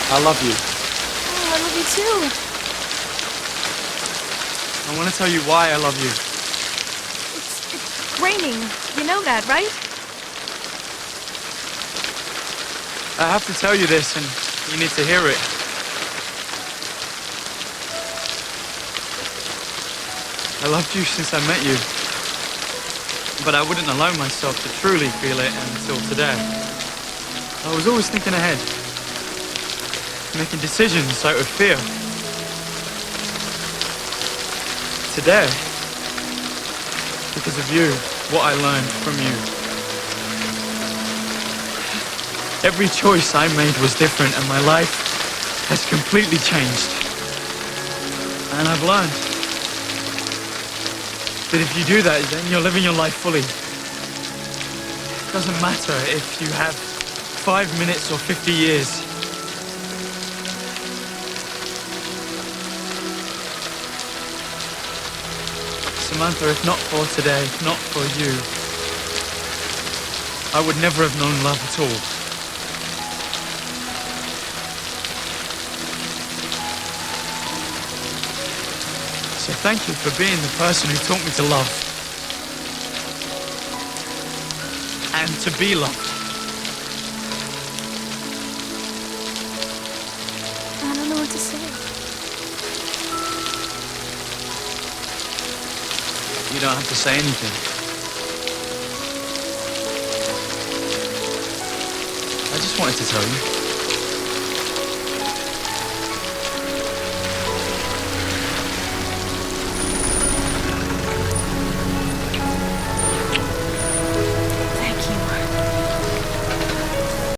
I love you. Oh, I love you too. I want to tell you why I love you. It's raining. You know that, right? I have to tell you this, and you need to hear it. I loved you since I met you. But I wouldn't allow myself to truly feel it until today. I was always thinking ahead, making decisions out of fear. Today, because of you, what I learned from you. Every choice I made was different, and my life has completely changed. And I've learned that if you do that, then you're living your life fully. It doesn't matter if you have 5 minutes or 50 years. Samantha, if not for today, if not for you, I would never have known love at all. So thank you for being the person who taught me to love. And to be loved. I don't know what to say. You don't have to say anything. I just wanted to tell you.